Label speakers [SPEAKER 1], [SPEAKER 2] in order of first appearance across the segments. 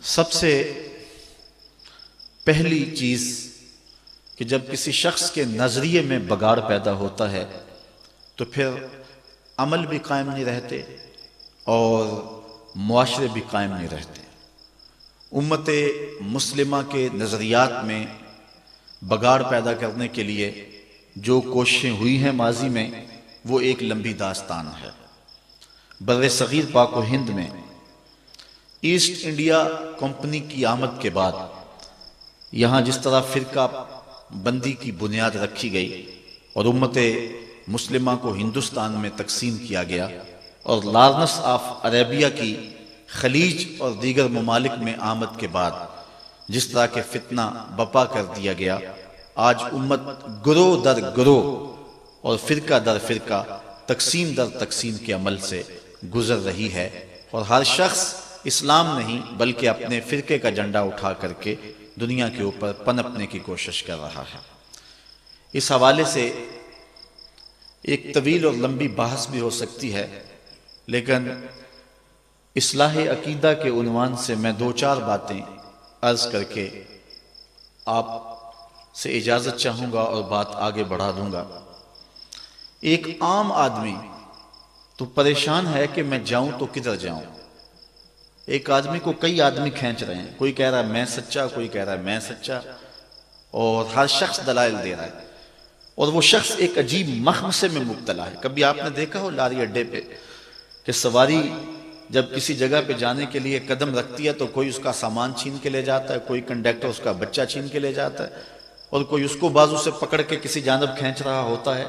[SPEAKER 1] سب سے پہلی چیز کہ جب کسی شخص کے نظریے میں بگاڑ پیدا ہوتا ہے تو پھر عمل بھی قائم نہیں رہتے اور معاشرے بھی قائم نہیں رہتے۔ امت مسلمہ کے نظریات میں بگاڑ پیدا کرنے کے لیے جو کوششیں ہوئی ہیں ماضی میں، وہ ایک لمبی داستان ہے۔ بر صغیر پاک و ہند میں ایسٹ انڈیا کمپنی کی آمد کے بعد یہاں جس طرح فرقہ بندی کی بنیاد رکھی گئی اور امت مسلمہ کو ہندوستان میں تقسیم کیا گیا اور لارنس آف عربیہ کی خلیج اور دیگر ممالک میں آمد کے بعد جس طرح کے فتنہ بپا کر دیا گیا، آج امت گروہ در گروہ اور فرقہ در فرقہ تقسیم در تقسیم کے عمل سے گزر رہی ہے، اور ہر شخص اسلام نہیں بلکہ اپنے فرقے کا جھنڈا اٹھا کر کے دنیا کے اوپر پنپنے کی کوشش کر رہا ہے۔ اس حوالے سے ایک طویل اور لمبی بحث بھی ہو سکتی ہے، لیکن اصلاح عقیدہ کے عنوان سے میں دو چار باتیں عرض کر کے آپ سے اجازت چاہوں گا اور بات آگے بڑھا دوں گا۔ ایک عام آدمی تو پریشان ہے کہ میں جاؤں تو کدھر جاؤں۔ ایک آدمی کو کئی آدمی کھینچ رہے ہیں، کوئی کہہ رہا ہے میں سچا، کوئی کہہ رہا ہے میں سچا، اور ہر شخص دلائل دے رہا ہے، اور وہ شخص ایک عجیب مخمصے میں مبتلا ہے۔ کبھی آپ نے دیکھا ہو لاری اڈے پہ کہ سواری جب کسی جگہ پہ جانے کے لیے قدم رکھتی ہے تو کوئی اس کا سامان چھین کے لے جاتا ہے، کوئی کنڈکٹر اس کا بچہ چھین کے لے جاتا ہے، اور کوئی اس کو بازو سے پکڑ کے کسی جانب کھینچ رہا ہوتا ہے،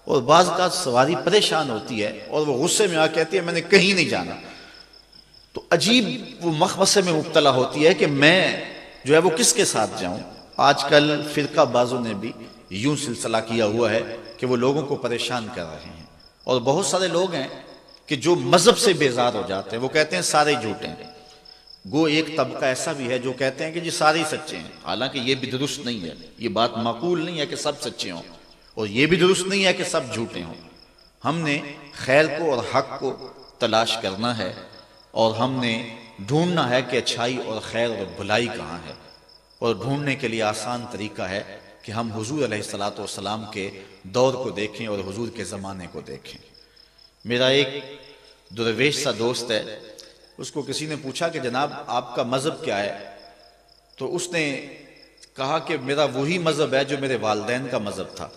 [SPEAKER 1] اور بعض کا سواری پریشان ہوتی ہے اور وہ غصے میں آ کہتی ہے میں نے کہیں نہیں جانا، تو عجیب وہ مخمصے میں مبتلا ہوتی ہے کہ میں جو ہے وہ کس کے ساتھ جاؤں۔ آج کل فرقہ بازوں نے بھی یوں سلسلہ کیا ہوا ہے کہ وہ لوگوں کو پریشان کر رہے ہیں، اور بہت سارے لوگ ہیں کہ جو مذہب سے بیزار ہو جاتے ہیں، وہ کہتے ہیں سارے جھوٹے ہیں۔ گو ایک طبقہ ایسا بھی ہے جو کہتے ہیں کہ جی سارے سچے ہیں، حالانکہ یہ بھی درست نہیں ہے، یہ بات معقول نہیں ہے کہ سب سچے ہوں، اور یہ بھی درست نہیں ہے کہ سب جھوٹے ہوں۔ ہم نے خیر کو اور حق کو تلاش کرنا ہے، اور ہم نے ڈھونڈنا ہے کہ اچھائی اور خیر اور بھلائی کہاں ہے، اور ڈھونڈنے کے لیے آسان طریقہ ہے کہ ہم حضور علیہ السلام کے دور کو دیکھیں اور حضور کے زمانے کو دیکھیں۔ میرا ایک درویش سا دوست ہے، اس کو کسی نے پوچھا کہ جناب آپ کا مذہب کیا ہے، تو اس نے کہا کہ میرا وہی مذہب ہے جو میرے والدین کا مذہب تھا۔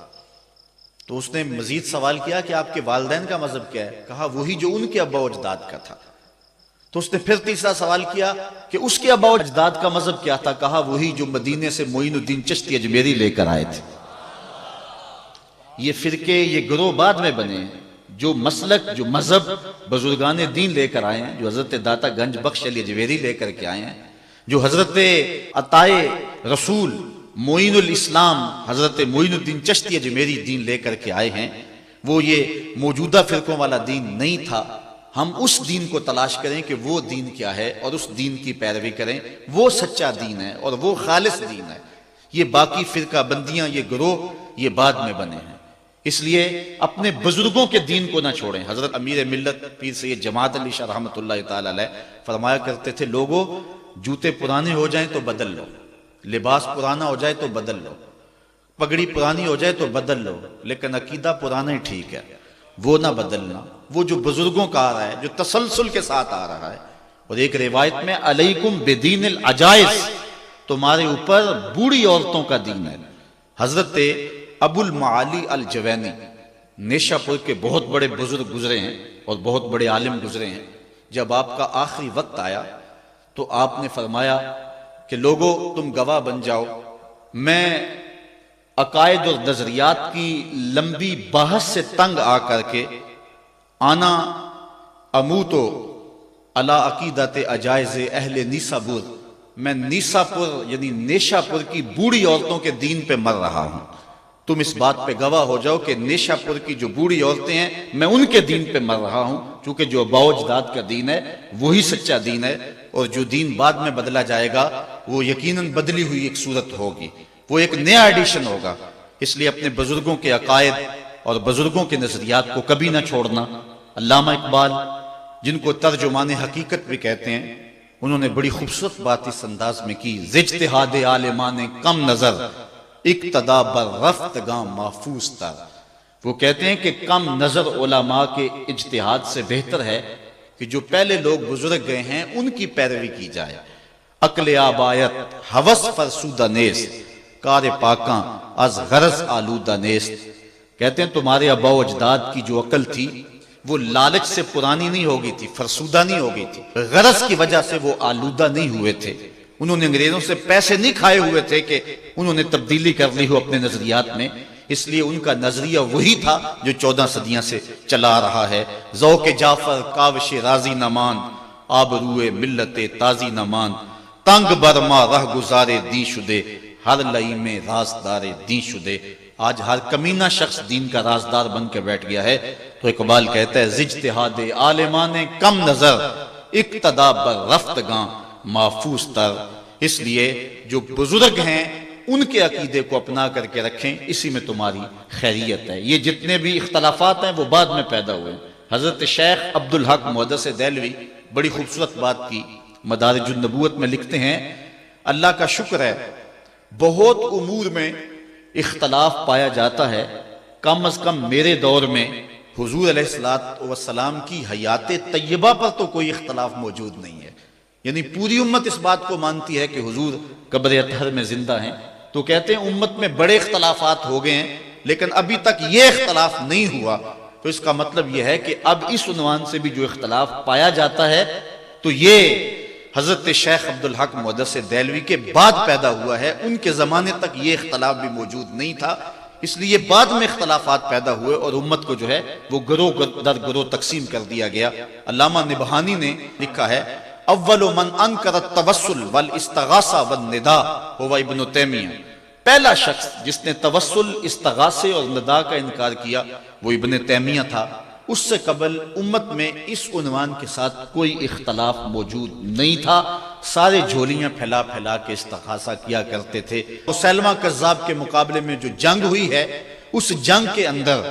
[SPEAKER 1] تو اس نے مزید سوال کیا کہ آپ کے والدین کا مذہب کیا ہے، کہا وہی جو ان کے ابا و اجداد کا تھا۔ تو اس نے پھر تیسرا سوال کیا کہ اس کے ابا و اجداد کا مذہب کیا تھا، کہا وہی جو مدینے سے معین الدین چشتی اجمیری لے کر آئے تھے۔ یہ فرقے، یہ گروہ بعد میں بنے ہیں، جو مسلک، جو مذہب بزرگان دین لے کر آئے ہیں، جو حضرت داتا گنج بخش علی اجمیری لے کر کے آئے ہیں، جو حضرت عطائے رسول معین الاسلام حضرت معین الدین چشتی اجمیری دین لے کر کے آئے ہیں، وہ یہ موجودہ فرقوں والا دین نہیں تھا۔ ہم اس دین کو تلاش کریں کہ وہ دین کیا ہے، اور اس دین کی پیروی کریں، وہ سچا دین ہے اور وہ خالص دین ہے۔ یہ باقی فرقہ بندیاں، یہ گروہ، یہ بعد میں بنے ہیں۔ اس لیے اپنے بزرگوں کے دین کو نہ چھوڑیں۔ حضرت امیر ملت پیر سید جماعت علی شاہ رحمۃ اللہ تعالی علیہ فرمایا کرتے تھے، لوگوں جوتے پرانے ہو جائیں تو بدل لو، لباس پرانا ہو جائے تو بدل لو، پگڑی پرانی ہو جائے تو بدل لو، لیکن عقیدہ پرانا ہی ٹھیک ہے، وہ نہ بدلنا۔ وہ جو بزرگوں کا آ رہا ہے، جو تسلسل کے ساتھ آ رہا ہے۔ اور ایک روایت میں علیکم بدین العجائز، تمہارے اوپر بوڑھی عورتوں کا دین ہے۔ حضرت ابو المعالی الجوینی نیشہ پور کے بہت بڑے بزرگ گزرے ہیں اور بہت بڑے عالم گزرے ہیں۔ جب آپ کا آخری وقت آیا تو آپ نے فرمایا کہ لوگوں تم گواہ بن جاؤ، میں عقائد اور نظریات کی لمبی بحث سے تنگ آ کر کے آنا اموتو علی عقیدت عجائز اہل نیسابور، میں نیساپور یعنی نیشہ پور کی بوڑھی عورتوں کے دین پہ مر رہا ہوں۔ تم اس بات پہ گواہ ہو جاؤ کہ نیشہ پور کی جو بوڑھی عورتیں ہیں میں ان کے دین پہ مر رہا ہوں، کیونکہ جو ابا و اجداد کا دین ہے وہی سچا دین ہے، اور جو دین بعد میں بدلا جائے گا وہ یقیناً بدلی ہوئی ایک صورت ہوگی، وہ ایک نیا ایڈیشن ہوگا۔ اس لیے اپنے بزرگوں کے عقائد اور بزرگوں کے نظریات کو کبھی نہ چھوڑنا۔ علامہ اقبال، جن کو ترجمان حقیقت بھی کہتے ہیں، انہوں نے بڑی خوبصورت بات اس انداز میں کی، اجتہاد عالمان کم نظر اقتدا بر رفتگاں محفوظ تر۔ وہ کہتے ہیں کہ کم نظر علماء کے اجتہاد سے بہتر ہے کہ جو پہلے لوگ بزرگ گئے ہیں ان کی پیروی کی جائے۔ عقل آبایت ہوس فرسودہ نیست، کار پاکاں از غرض آلودہ نیست۔ کہتے ہیں تمہارے آباء و اجداد کی جو عقل تھی وہ لالچ سے پرانی نہیں ہو گئی تھی، فرسودہ نہیں ہو گئی تھی، غرض کی وجہ سے وہ آلودہ نہیں ہوئے تھے۔ انہوں نے انگریزوں سے پیسے نہیں کھائے ہوئے تھے کہ انہوں نے تبدیلی کر لی ہو اپنے نظریات میں، اس لیے ان کا نظریہ وہی تھا جو 14 صدیاں سے چلا رہا ہے۔ ذوق جعفر کاوش رازی نمان، آبروئے ملت تازی نمان، تنگ برما رہ گزارے دین شدے، ہر لئی میں رازدار دین شدے۔ آج ہر کمینہ شخص دین کا رازدار بن کے بیٹھ گیا ہے۔ تو اقبال کہتا ہے اجتہاد عالمان کم نظر اقتدا بر رفتگاں محفوظ تر۔ اس لیے جو بزرگ ہیں ان کے عقیدے کو اپنا کر کے رکھیں، اسی میں تمہاری خیریت ہے۔ یہ جتنے بھی اختلافات ہیں وہ بعد میں پیدا ہوئے۔ حضرت شیخ عبدالحق محدث دہلوی بڑی خوبصورت بات کی مدارج النبوت میں لکھتے ہیں، اللہ کا شکر ہے بہت امور میں اختلاف پایا جاتا ہے، کم از کم میرے دور میں حضور علیہ السلام کی حیات طیبہ پر تو کوئی اختلاف موجود نہیں ہے۔ یعنی پوری امت اس بات کو مانتی ہے کہ حضور قبر اطہر میں زندہ ہیں۔ تو کہتے ہیں امت میں بڑے اختلافات ہو گئے ہیں لیکن ابھی تک یہ اختلاف نہیں ہوا۔ تو اس کا مطلب یہ ہے کہ اب اس عنوان سے بھی جو اختلاف پایا جاتا ہے تو یہ حضرت شیخ عبدالحق محدث دہلوی کے بعد پیدا ہوا ہے، ان کے زمانے تک یہ اختلاف بھی موجود نہیں تھا، اس لیے بعد میں اختلافات پیدا ہوئے اور امت کو جو ہے وہ گروہ در گروہ تقسیم کر دیا گیا۔ علامہ نبہانی نے لکھا ہے اول من انکر التوسل والاستغاثہ والنداء هو ابن تیمیہ، پہلا شخص جس نے توسل، استغاثے اور ندا کا انکار کیا وہ ابن تیمیہ تھا۔ اس سے قبل امت میں اس عنوان کے ساتھ کوئی اختلاف موجود نہیں تھا، سارے جھولیاں پھیلا پھیلا کے استغاثہ کیا کرتے تھے۔ مسیلمہ کذاب کے مقابلے میں جو جنگ ہوئی ہے اس جنگ کے اندر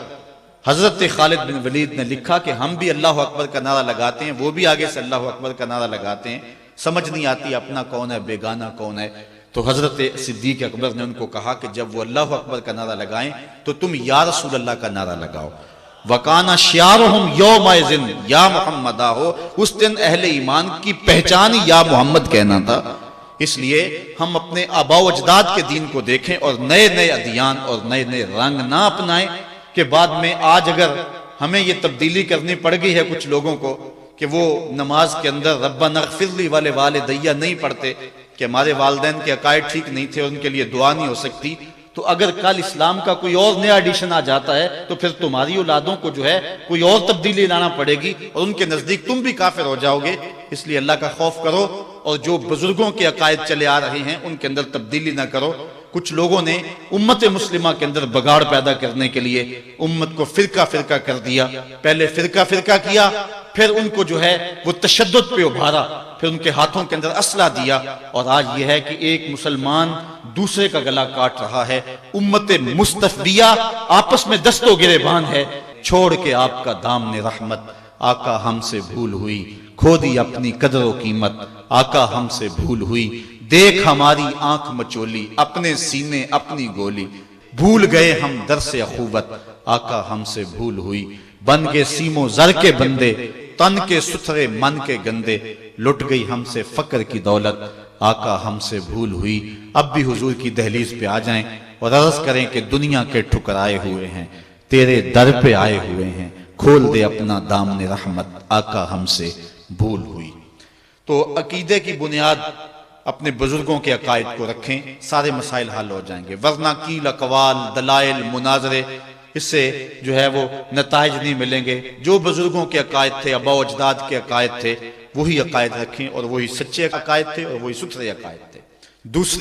[SPEAKER 1] حضرت خالد بن ولید نے لکھا کہ ہم بھی اللہ اکبر کا نعرہ لگاتے ہیں، وہ بھی آگے سے اللہ اکبر کا نعرہ لگاتے ہیں، سمجھ نہیں آتی اپنا کون ہے بیگانہ کون ہے۔ تو حضرت صدیق اکبر نے ان کو کہا کہ جب وہ اللہ اکبر کا نعرہ لگائیں تو تم یا رسول اللہ کا نعرہ لگاؤ۔ وَقَانَ شِعَارُهُمْ يَوْمَئِذٍ یا محمد ہو، اس دن اہل ایمان کی پہچان یا محمد کہنا تھا۔ اس لیے ہم اپنے آباء و اجداد کے دین کو دیکھیں اور نئے نئے ادیان اور نئے نئے رنگ نہ اپنائیں کہ بعد میں آج اگر ہمیں یہ تبدیلی کرنی پڑ گئی ہے کچھ لوگوں کو کہ وہ نماز کے اندر ربنا اغفر لی والے والدیہ نہیں پڑھتے کہ ہمارے والدین کے عقائد ٹھیک نہیں تھے، ان کے لیے دعا نہیں ہو سکتی، تو اگر کل اسلام کا کوئی اور نیا ایڈیشن آ جاتا ہے تو پھر تمہاری اولادوں کو جو ہے کوئی اور تبدیلی لانا پڑے گی اور ان کے نزدیک تم بھی کافر ہو جاؤ گے۔ اس لیے اللہ کا خوف کرو اور جو بزرگوں کے عقائد چلے آ رہے ہیں ان کے اندر تبدیلی نہ کرو۔ کچھ لوگوں نے امت مسلمہ کے اندر بگاڑ پیدا کرنے کے لیے امت کو فرقہ فرقہ کر دیا، پہلے فرقہ فرقہ کیا، پھر ان کو جو ہے وہ تشدد پہ ابھارا، پھر ان کے ہاتھوں کے اندر اسلحہ دیا، اور آج یہ ہے کہ ایک مسلمان دوسرے کا گلا کاٹ رہا ہے۔ امت مصطفیہ آپس میں دست و گریبان ہے، چھوڑ کے آپ کا دامن رحمت، آقا ہم سے بھول ہوئی، کھو دی اپنی قدر و قیمت، آقا ہم سے بھول ہوئی، دیکھ ہماری آنکھ مچولی، اپنے سینے اپنی گولی، بھول گئے ہم درس اخوت، آقا ہم سے بھول ہوئی، بن گئے سیم و زر کے بندے، تن کے ستھرے من کے گندے، لٹ گئی ہم سے فقر کی دولت، آقا ہم سے بھول ہوئی۔ اب بھی حضور کی دہلیز پہ آ جائیں اور عرض کریں کہ دنیا کے ٹھکرائے ہوئے ہیں، تیرے در پہ آئے ہوئے ہیں، کھول دے اپنا دامن رحمت، آقا ہم سے بھول ہوئی۔ تو عقیدے کی بنیاد اپنے بزرگوں کے عقائد کو رکھیں، سارے مسائل حل ہو جائیں گے، ورنہ کیل اقوال، دلائل، مناظرے، اس سے جو ہے وہ نتائج نہیں ملیں گے۔ جو بزرگوں کے عقائد تھے، آباء و اجداد کے عقائد تھے، وہی عقائد رکھیں اور وہی سچے عقائد تھے اور وہی ستھرے عقائد تھے۔ دوسری